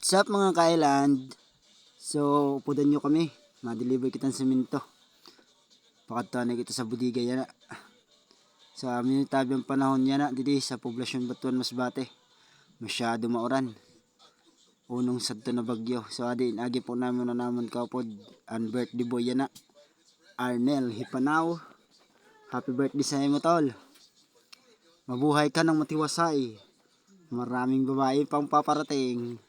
What's up mga ka-island? So, upudan nyo kami. Ma-deliver kitang simento. Pakadto na kita sa budiga yan na. Sa amin tabi ang panahon yan na. Didi sa poblasyon Batuan Masbate. Masyado mauran. Unong sadto na bagyo. So, agi po namin na naman kaupod. Ang birthday boy yan na. Arnel Hipanaw. Happy birthday sa iyo mo tol. Mabuhay ka ng matiwasay. Maraming babae pang paparating.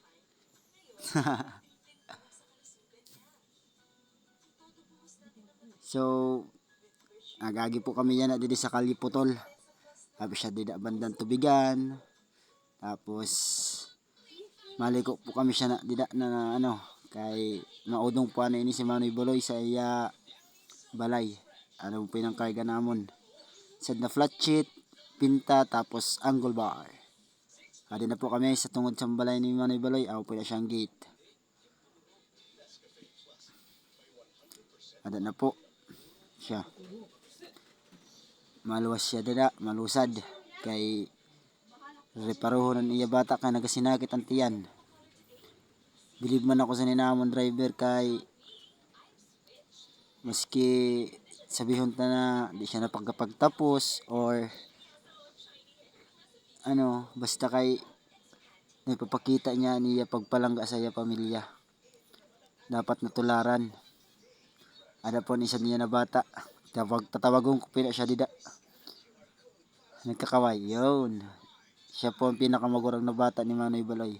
So, agagi po kami yan na dito sa Kalipotol. Tapos siya dito bandang tubigan. Tapos, maliko po kami siya na dito na ano, kay maudong po ano ini si Manoy Boloy sa iya balay. Ano po yung karga namon. Sad na flat sheet, pinta, tapos angle bar. Adi na po kami sa tungod sa balay ni Manoy Boloy. Ako po na siyang gate. Ada na po siya. Maluwas siya dada, malusad. Kay reparohon ng iya bata kay nagasinakit ang tiyan. Bilib man ako sa ninamon driver kay maski sabihon ta na di siya napagkapagtapos or ano, basta kay nagpapakita niya niya pagpalangga sa iya pamilya. Dapat natularan. Ada po isa niya na bata. Tatawagon ko pina siya dida. Nagkakaway. Yun. Siya po ang pinakamagurang na bata ni Manoy Baloy.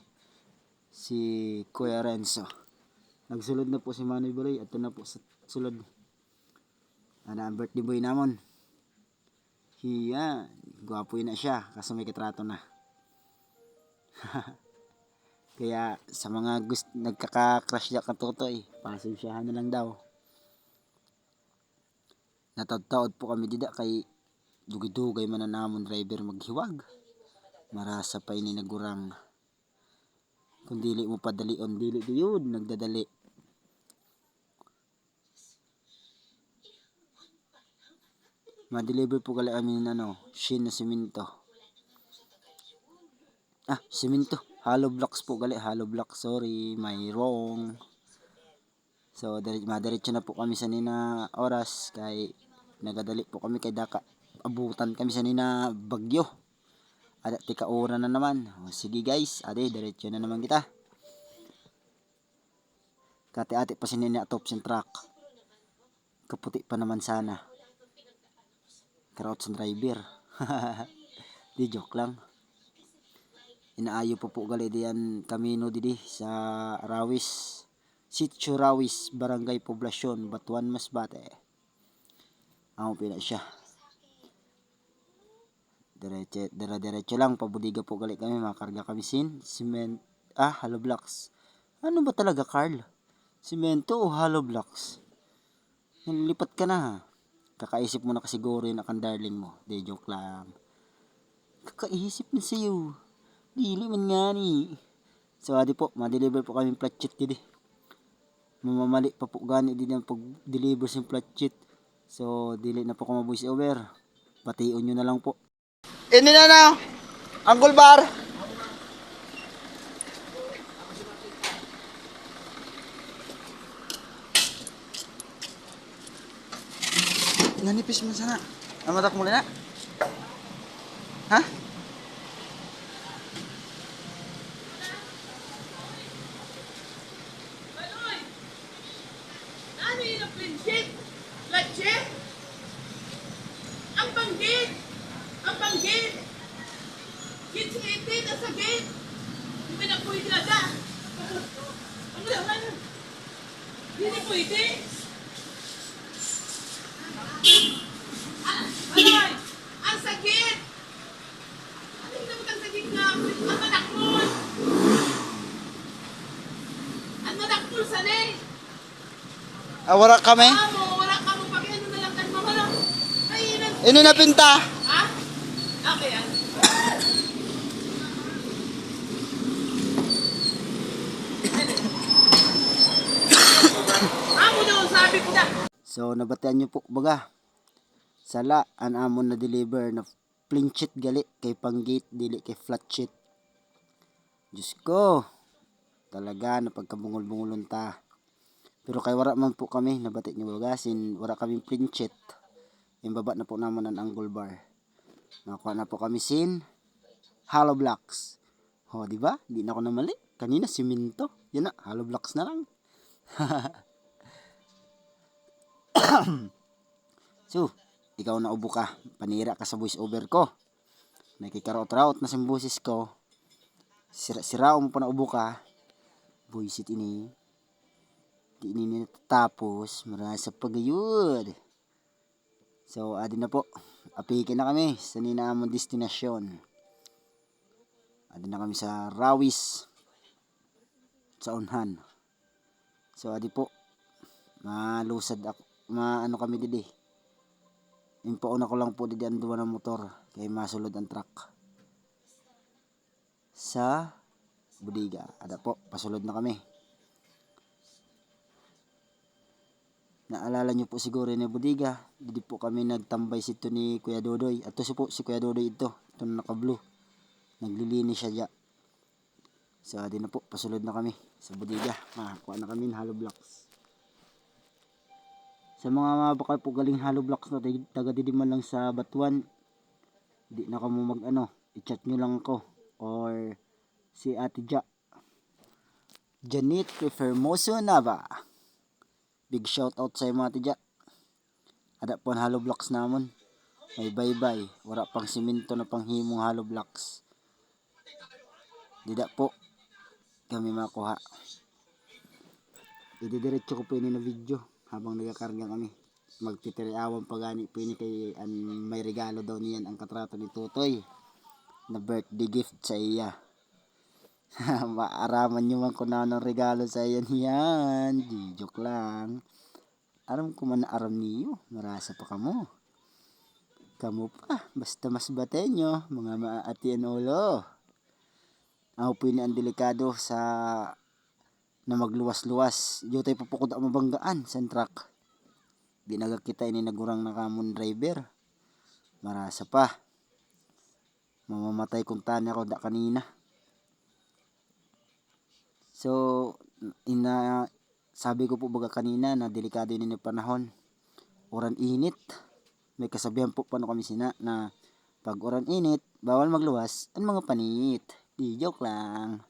Si Kuya Renzo. Nagsulod na po si Manoy Baloy. At na po sa sulod. Ano ang birthday boy namon. Hiya. Gwapo na siya. Kaso may kitrato na. Kaya sa mga nagkaka-crush niya katutoy. Pasensyahan na lang daw. Natagtaod po kami dida kay dugay-dugay man na namon driver maghiwag. Marasa pa ini nagurang. Kung dili mo padalion, dili yun nagdadali. Ma-deliver po kala kami ng shin na simento. Simento. Hollow blocks po gali. Hollow blocks, sorry. May wrong. So, madiretso na po kami sa nina oras kay nagadali po kami kay daka abutan kami sa nina bagyo. Ada tika ora na naman. Sige guys, diretso na naman kita. Kati-ati pa si nina top sin truck. Kaputi pa naman sana. Karaot sa driver. Di joke lang. Inaayo po gali diyan kamino didi sa Rawis. Sitio Rawis, Barangay Poblasyon, Batuan Masbate. Ako pina siya. Diretso lang, pabudiga po gali kami, makarga kami cement, hollow blocks. Ano ba talaga, Carl? Simento o hollow blocks? Lipat ka na ha. Kakaisip mo na kasiguro yun akang darling mo. Di joke lang. Kakaisip na sa'yo. Dili man nga ni. So adi po, ma-deliver po kami flat sheet didi. Mamamali pa po gani din ang pag-deliver sa flat sheet. So, dili na po ko ma-voice over. Patiun nyo na lang po. Ini na! Angle bar! Nanipis mo sana. Amatak mo na? Ha? Ang panggit! Ang panggit! Gate sa gate, nasa gate! Hindi na pwede na. Ano naman? Hindi pwede! Aloy! Ang sakit! Ano yung naman ang sakit nga? Ang manakmul! Ang manakmul sanay! Wala kami? Wala ka mo pag ano na lang kan mga lang. Ini na pinta. Ha? Okay yan. Amo daw sabi ko na. So, nabatian nyo po baga. Sala, an amon na deliver na plain sheet gali kay panggate dili kay flat sheet. Diyos ko. Talaga napagkabungol-bungolon ta. Pero kay wara man po kami nabati niyo bagasin, wara kaming princhet. Yung baba na po naman ang angle bar. Nakuha na po kami sin hollow blocks. O, di ba? Di na ako namali. Kanina simento. Yan na, hollow blocks na lang. So, ikaw na ubo ka. Panira ka sa voice over ko. Nakikaraot-raot na sa boses ko. Sira mo pa na ubo ka. Buisit ini. Di ini natatapos. Marasa pagayod. So, adin na po. Apikin na kami sa ninaamong destinasyon. Adin na kami sa Rawis. Sa Unhan. So, adi po. Malusad ako. Maano kami didi. Impauna ko lang po didi ang duwa ng motor. Kaya masulod ang truck. Sa Budiga. Ada po. Pasulod na kami. Naalala nyo po siguro ni Budiga. Didi po kami nagtambay sito ni Kuya Dodoy. At to po si Kuya Dodoy ito. Ito na naka-blue. Naglilinis siya dyan. So, di na po. Pasulod na kami. Sa Budiga. Makakuha na kami ng hollow blocks. Sa mga bakal po galing hollow blocks na taga didi man lang sa Batuan. Di na kamo mag i-chat nyo lang ako. Or si Ate Ja. Janet Fermoso Nava. Big shout out sa mga Ate Ja. Ada po ang hollow blocks namon. May bye-bye. Wala pang simento na panghimong hollow blocks. Dida po kami makuha. Ididiretso ko po ini na video habang nagakarga kami. Magtitiriawan pa gani po ini kay may regalo daw niyan ang katrato ni Tutoy na birthday gift sa iya. Maaraman nyo man kung ano regalo sa iya niyan. Di joke lang. Aram ko man na aram niyo. Marasa pa kamo. Kamu pa. Basta mas bate nyo. Mga maatian ulo. Ako po ini ang delikado sa na magluwas-luwas. Diyo tayo papukod ang mabanggaan sa truck. Di nagakita ini nagurang nakamon driver. Marasa pa. Mamamatay kung tanya ko da kanina. So, sabi ko po baga kanina na delikado ini ni panahon. Oran init. May kasabihan po paano kami sina na pag oran init, bawal magluwas ang mga panit. Di joke lang.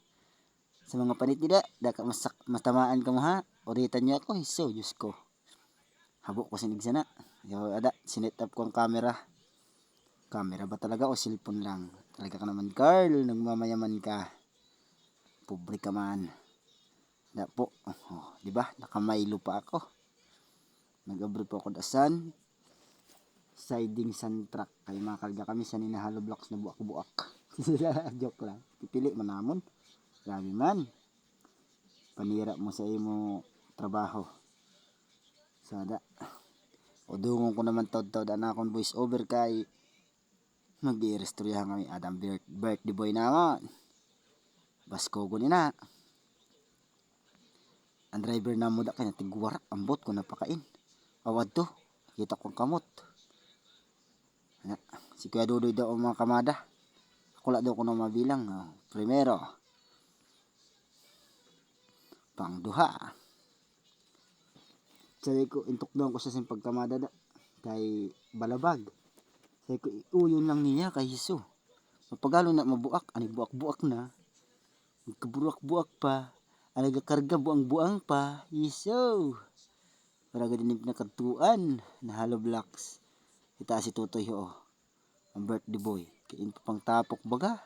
Sa mga panit nila, daka matamaan ka mo ha. Oritan niyo ako, so Diyos ko. Habo ko sinig sana. Yo, ada, sinet up ko ang camera. Camera ba talaga o cellphone lang? Talaga ka naman, Carl. Nagmamayaman ka. Pobre ka man. Da po. Oh, di ba? Nakamaylo pa ako. Nag-abroad po ako dasan. Siding sun truck. Kaya makarga kami sa ninahalo blocks na buak-buak. Joke lang. Pipili manamon. Grabe man. Panira mo sa imo trabaho. Sada. O dungon ko naman taod-taod na akong voice over kay mag-i-restoryahan kami Adam birthday boy naman. Basko ko na. Ang driver na mo da kay natigwarak ang bot ko napakain. Awad to. Kita kong kamot. Si Kuya Dodoy daw ang mga kamada. Ako la daw ko na mabilang. Primero. Pangduha. Sabi ko, intok doon ko sa pagkamada da. Kay balabag. Sabi ko, yun lang niya kay Hiso. Mapagalo na mabuak. Ani buak-buak na. Magkabuak-buak pa. Ani karga buang-buang pa. Hiso. Para ganyan pinakatuan na hollow blocks. Ita si Tutoy ho. Ang birthday boy. Kain pa pang tapok baga.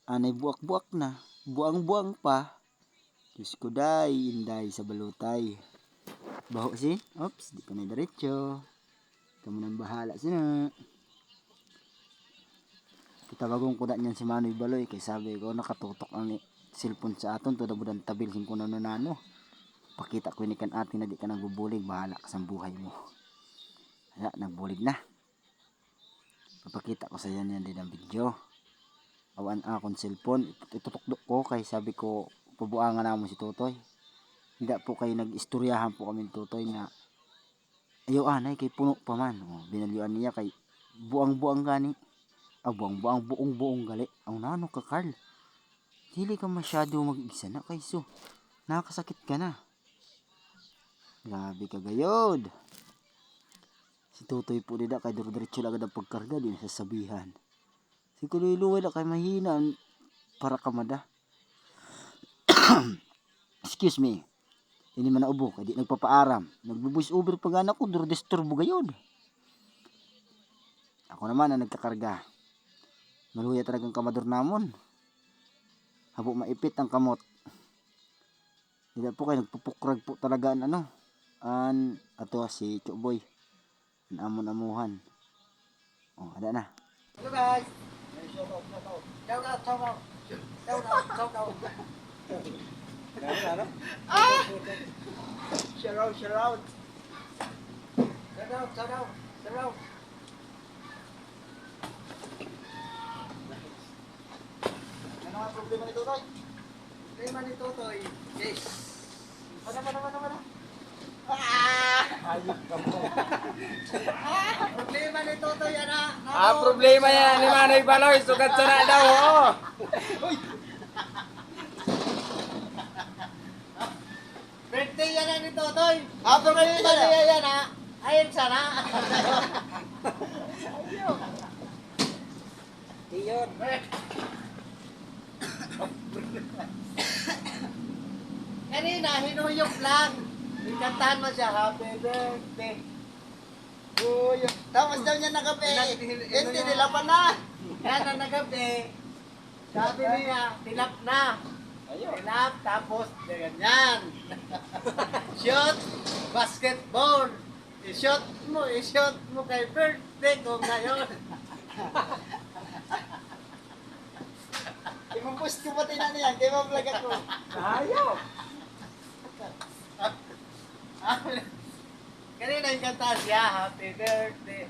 Anay buak-buak na. Buang-buang pa. Diyos ko day. Inday sa balutay. Baho si? Oops. Di pa na diretso. Kamu nang bahala sina. Kitawagong ko da niyan si Manoy Baloy. Kaya sabi ko nakatutok ang cellphone sa aton. Tuda budang tabil kung nano. Pakita ko ni kan atin na di ka nagbubulig. Bahala ka sa buhay mo. Kaya nagbulig na. Papakita ko sa yan din ang video. Awan akong cellphone. Itutukdok ko kay sabi ko pabuangan na mo si Tutoy. Hindi po kayo nag-istoryahan po kami Tutoy na ayaw anay kay puno pa man. Binalyuan niya kay buang-buang gani. Buang-buang buong-buong gali. Ang nano ka Carl. Dili ka masyado mag-isa na kayso. Nakakasakit ka na. Grabe ka gayod. Si Totoy po nila kay diretso lang ang pagkarga din sa sabihan. Si Kuliluway na kay mahina para kamada. Excuse me. Hindi man naubo kay di nagpapaaram. Nagbo-voice over pag anak ko disturbo gayod. Ako naman ang nagkakarga. Maluya talagang kamador namon. Habo maipit ang kamot. Hindi po kayo nagpupukrag po talaga ato si Choboy. Ang amon-amuhan. Oh, ada na. Hello guys. Shout out. Shout out. Shout out. Ano ang problema ni Totoy? Problema ni Totoy. Yes. Mana. Ayok ka mo. Problema ni Totoy ana. Problema yan ni Manoy Baloy, sugat sa na daw, oo. Birthday yan na ni Totoy. Birthday yan ha. Ayun sana. Ayun. Iyon. Kanina, hinuyok lang. Kantahan mo siya, happy birthday. Uyok. Tapos daw niya nagabi. Hindi, nilapan na. Yan ang nagabi. Sabi niya, tilap na. Tilap, tapos ganyan. Shoot, basketball. I-shoot mo kay birthday ko ngayon. Ipupost ko pati na niyan, kaya ma-vlog ako. Ayaw. Kanina yung kanta siya, happy birthday.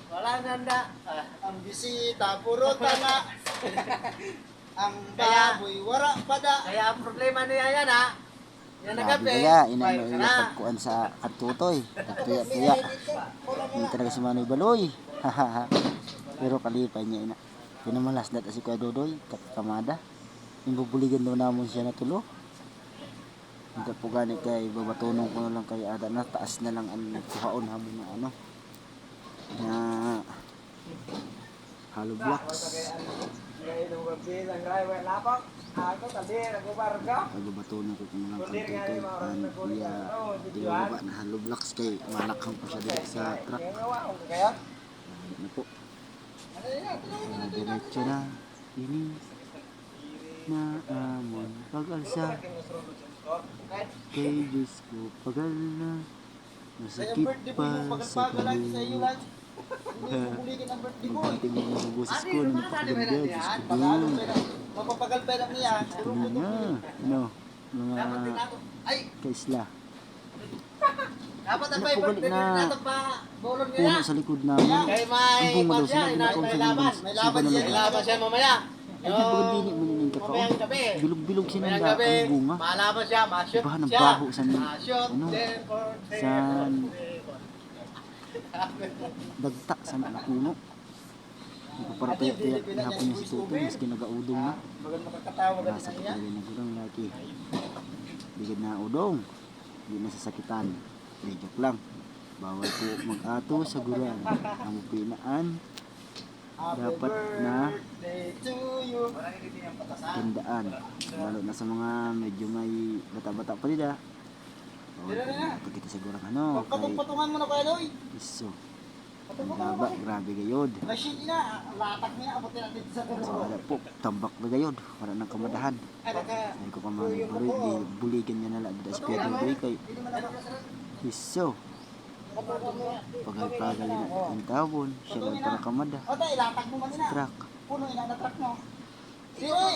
Walang handa. Ang bisita, puro tanga. Ang baboy, wara pada. Kaya ang problema niya yan ha. Yan na Grabe gabi. kaya. Inano yung pagkuhan sa katutoy. Tuya-tuya. Hindi talaga si Manoy Baloy. Pero kalipay niya ina. Pinamalas data si Kuya Dodoy. Kamada. Yung bubuligan daw namon siya na tulo. Hindi po gani kay babatunong ko na lang kay Ada na. Taas na lang ang kuhaon habang na na hollow blocks. Ako tadi nagbarga. Pag babatunong ko kung lang kay Tutoy. Ibaba na hollow blocks kay malakhang po siya dito sa truck. Ano po? Diretso na. Ini na amon pag-alsa. Kay Diyos ko pagal na. Masakit pa sa kaluwa. Bubuligin ang birthday mo. Pagdating mo ng boses ko na napakaganda. Diyos ko doon. Mapapagal pa lang niya. Ito na. Ano? Mga Ay, kaisla. dapat ang Ano may po galit birthday na natin pa. Bolon puno niya. sa likod namin. Kay may Ang bunga daw siya, sila. Ginagawa may sa laban. mga May laban siya. May laban siya mamaya. Ay, di ba hindi mo ninin kakao? Mamayang gabi. Bilog-bilog Mamayang sinanda gabi. ang bunga. Malaban siya, ma-shoot Ibahan ng siya. baho sa Ma-shoot ano, din for sa dagta sa puno. Nagpaparapaya hapon niya si Tutoy. Maski nag-audong na. Magandang makakatawa ka Nasa din pa niya. talaga ng gurang laki. Bigad na udong. Hindi na sasakitan. Joke lang. Bawal po mag-ato sa gurang. Ang pinaan dapat na Birthday to you. Parang hindi niyang patasan. tandaan. Lalo na sa mga medyo may bata-bata pa nila. Bawal po pagkita sa gurang kay Patung-patungan mo na kaya Loy. iso. Ang gaba, grabe gayod. Machine na, latak niya, abutin natin sa So garo. wala po, tambak na gayod. Wala nang kamadahan. Ay ko kamang buloy, buligan niya na lang. Dada si Kuya Dodoy kay iso. Pagal-pagal na ang tawon. Siya lang para kamada. O tayo, latak mo man na. Truck. Puno ina na truck mo. Sige!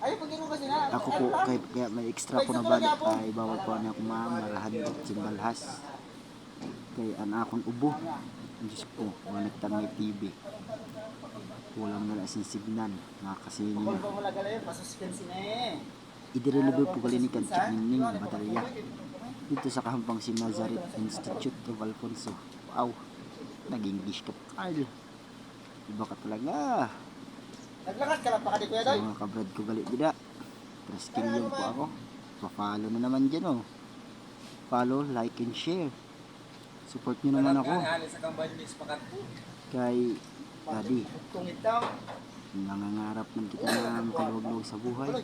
Ayaw pag-iro kasi na. Ako po, kaya may extra po na balik ay bawal po na ako marahan at simbalhas. Kay anakon ubo. Diyos po, wanagtan may TV. Kulang na lang sinsignan. Makakasini Kung na. mo lagala yun, masuspensi na eh. Idireliver po kalinikan Chiknining, Batalya. Dito sa kahampang si Nazareth Institute of Alfonso. Wow, nag-English ka Carl. Iba ka talaga. Naglakas ka lang pa ka di Kuya Sa Doy. mga kabrad ko galit bida. Triskelion po ako. Pa-follow na naman dyan oh. Follow, like, and share. Support nyo naman ako. Alis sa kambal mix pakat. Kay Daddy, Tungit daw. nangangarap man kita na makaluwag-luwag sa buhay.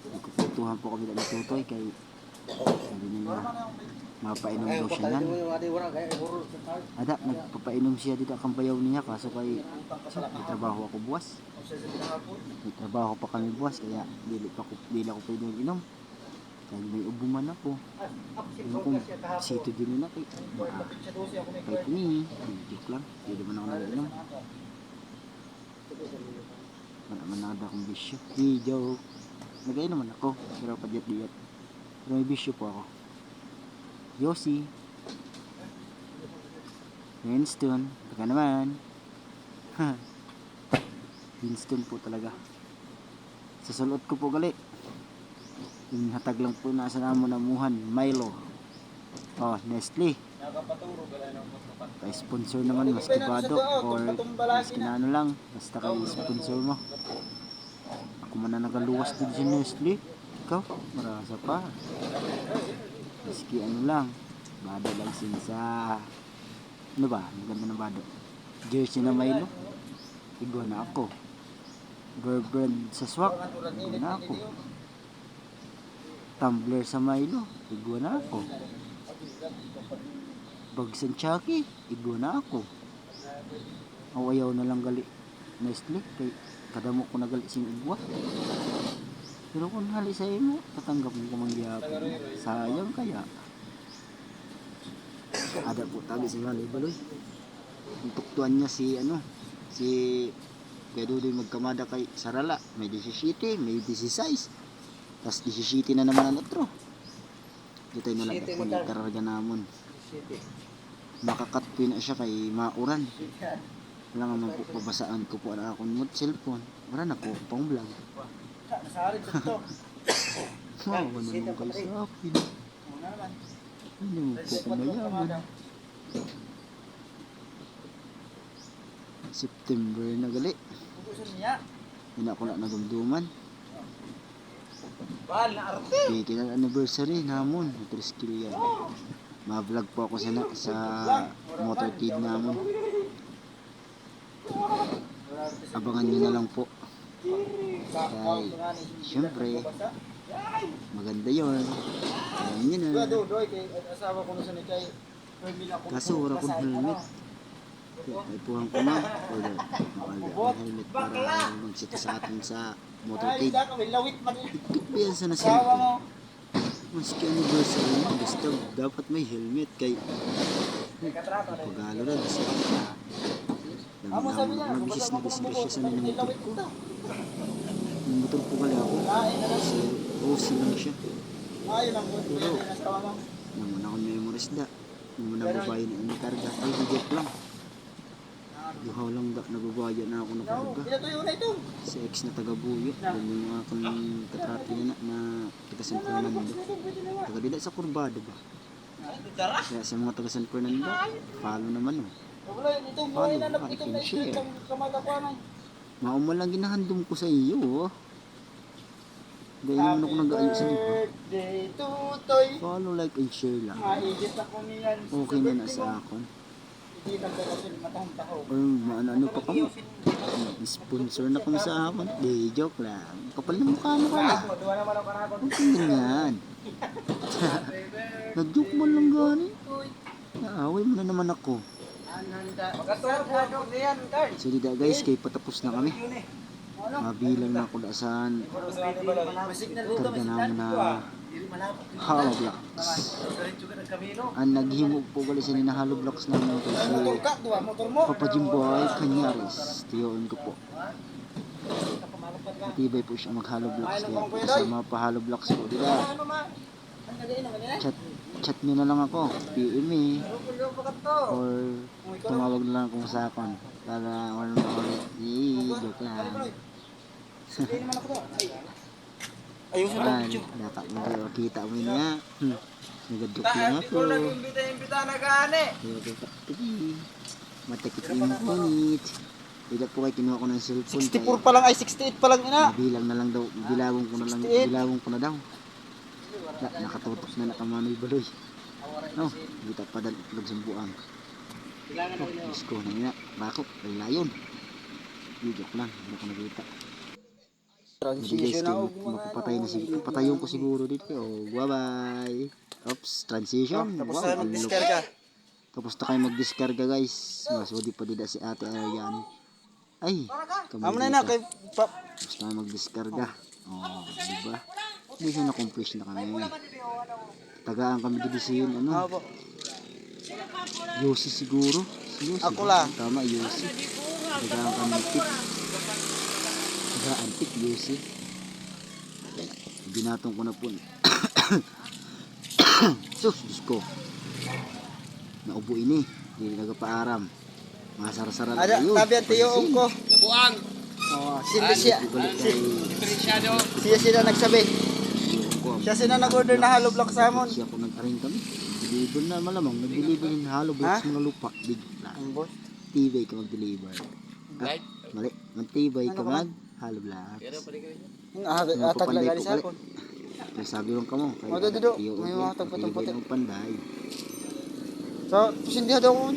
Nagkukutuhan po kami ng tutoy kay sabi nila mapainom daw siya yan. Ada, nagpapainom siya dito ang bayaw niya kaso kay may trabaho ako buwas. May trabaho pa kami buwas kaya dili ako pwede inom. Kaya may ubuman ako. Ano kung sito din na kay kahit ni, joke lang. Hindi man ako nag-inom. Wala man nada akong bisyo. Joke. Nag-inom naman ako pero padyat-diyat. Pero may bisyo po ako. Yossi. Winston. Baka naman. Winston po talaga. Sa sulot ko po gali. Yung hatag lang po nasa namo namuhan. Milo. Oh, Nestle. Kay sponsor naman. Mas kibado. Or mas kinano lang. Basta kay sponsor mo. Ako man na nagaluwas din si Nestle. Ikaw, marasa pa. Maski ano lang, bado lang sa ano ba, maganda ng bado. Jersey na Milo, igo na ako. Burbrand sa swak, igo na ako. Tumbler sa Milo, igo na ako. Bags and Chucky, igo na ako. Awayaw na lang gali Nestle, kay kadamo ko na gali sing igwa. Pero kung hali sa imo, tatanggap mo kumang gyapon. Sayang kaya. Ada po tabi si Manay Baloy. Yung tuktuan niya si kaya doon magkamada kay Sarala. May 17, may 16. Tapos 17 na naman ang otro. Dito na lang po nagkararga namon. Makakat ko na siya kay Mauran. Wala nga man po pabasaan ko po na akong cellphone. Wala na po pang vlog. Nasari dito. Wow, ano naman kayo sa akin. Hindi mo po kumayaman. September na gali. Hindi ako na nagumduman. Bahal na arte. Biki na anniversary namon. Triskelion. Ma-vlog po ako sa motorcade namon. Abangan nyo na lang po. Kaya, syempre, maganda yun. Alam nyo na. Asawa ko na sa nikay. Kaso wala kong helmet. Kaya ipuhan ko na. Pwede, makali ang helmet para magsita sa atin sa motorcade. Ikit pa yan sa nasilip. Maski anniversary mo, basta dapat may helmet. Kay, pag-alo na, basta dami naman ako nabihis na disgrasya sa motor ko. Yung motor po pala ako. Kasi OC lang siya. Pero, naman ako memories da. Naman nababayan na yung karga. Ay, higit lang. Duhaw lang da, nababaya na ako na karga. Sa ex na taga-buyo. Yan yung akong katrati na taga San Fernando. Taga dila sa Curbado ba? Kaya sa mga taga San Fernando, follow naman oh. Follow, like and share. Mauma lang ginahandom ko sa iyo oh. Gaya naman ako nag-aayos sa iba. Follow, like, and share lang. Okay na sa akon. Or ano pa kami. Sponsor na kami sa akon. Di, joke lang. Kapal na mukha mo ka. Okay yan. Nag-joke mo lang gani. Naaway mo na naman ako. So dito guys, kay patapos na kami. Mabilang na ako saan karga namin na hollow blocks. Ang naghimog po gali sa nina hollow blocks namin kasi Papa Jimboy Canyaris. Tiyoon ko po. Matibay po siya mag hollow blocks kaya kasama pa hollow blocks po. Diba? Chat nyo na lang ako. PM or tumawag na lang kung sa akon. Para wala na ulit. Joke lang. Ayusin lang video. Nakita mo niya. Nagaduk lang ako. Ikaw nag-imbita na gani. Matakit yung punit. Hindi po kayo kinuha ko ng cellphone. 64 pa lang ay 68 pa lang ina. Bilang na lang daw. Bilawong ko na lang. 68. Bilawong ko na daw. Nakatutok na nakamanoy baloy. No, kita pa dal itlog sa buang. Oh, Diyos ko, nangina. Bakit? Ay layon. Hindi, joke lang. Hindi ko nakita. Transition na og Mapapatay na siguro. Patayon ko siguro dito. Oh, bye-bye. Oops, transition. Tapos Wow, na ang mag-discarga. Tapos na kayo mag-discarga guys. Masudi pa dida si Ate Ariane. Ay, Amo na na kay tapos na mag-discarga. Oh, diba? Mission na-accomplish na kami. Tagaan kami dito si ano. Apo. Yossi siguro. Si Yossi. Ako lang. Tama, Yossi. Tagaan kami tip. Tagaan tip, Yossi. Binatong ko na po. Sus, Diyos ko. Naubo ini. Hindi nagpaaram. Mga sarasara na Ada yun. tabi ang tiyoong ko. Nabuang. Oh, sila siya. Balik kay Diferensyado. Siya nagsabi. ko. Siya sila nag-order na hollow block sa amon. Siya ko nag-arrange kami. Deliver na malamang. Nag-deliver ng hollow blocks mga lupa. Bigla. Ang boss. Tibay ka mag-deliver. Right? Mali. Magtibay ka Ano ba? mag-hollow blocks. Atag lang gali sa akon. Kaya sabi lang ka mo. O, dodo. May mga tagpatong-patong. Ng panday. So, sindihan daw ko.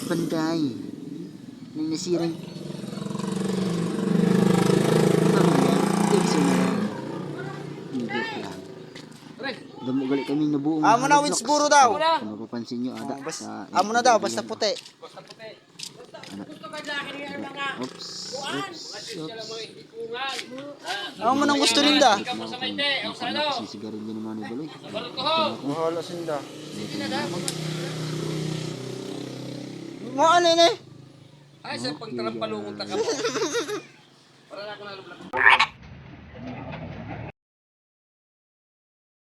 Panday. Nang nasirang. Damo gali kami nabuong. Amo na wins buro daw. Kung mapapansin nyo, ada. Amo na daw, basta puti. Oops. Oops. Amo nang gusto ninda. Sisigarin din naman ni Baloy. Wala sinda. Mo ano ni? Ay, sa pagtarampalungon ta ka mo. Para na ako nalublag.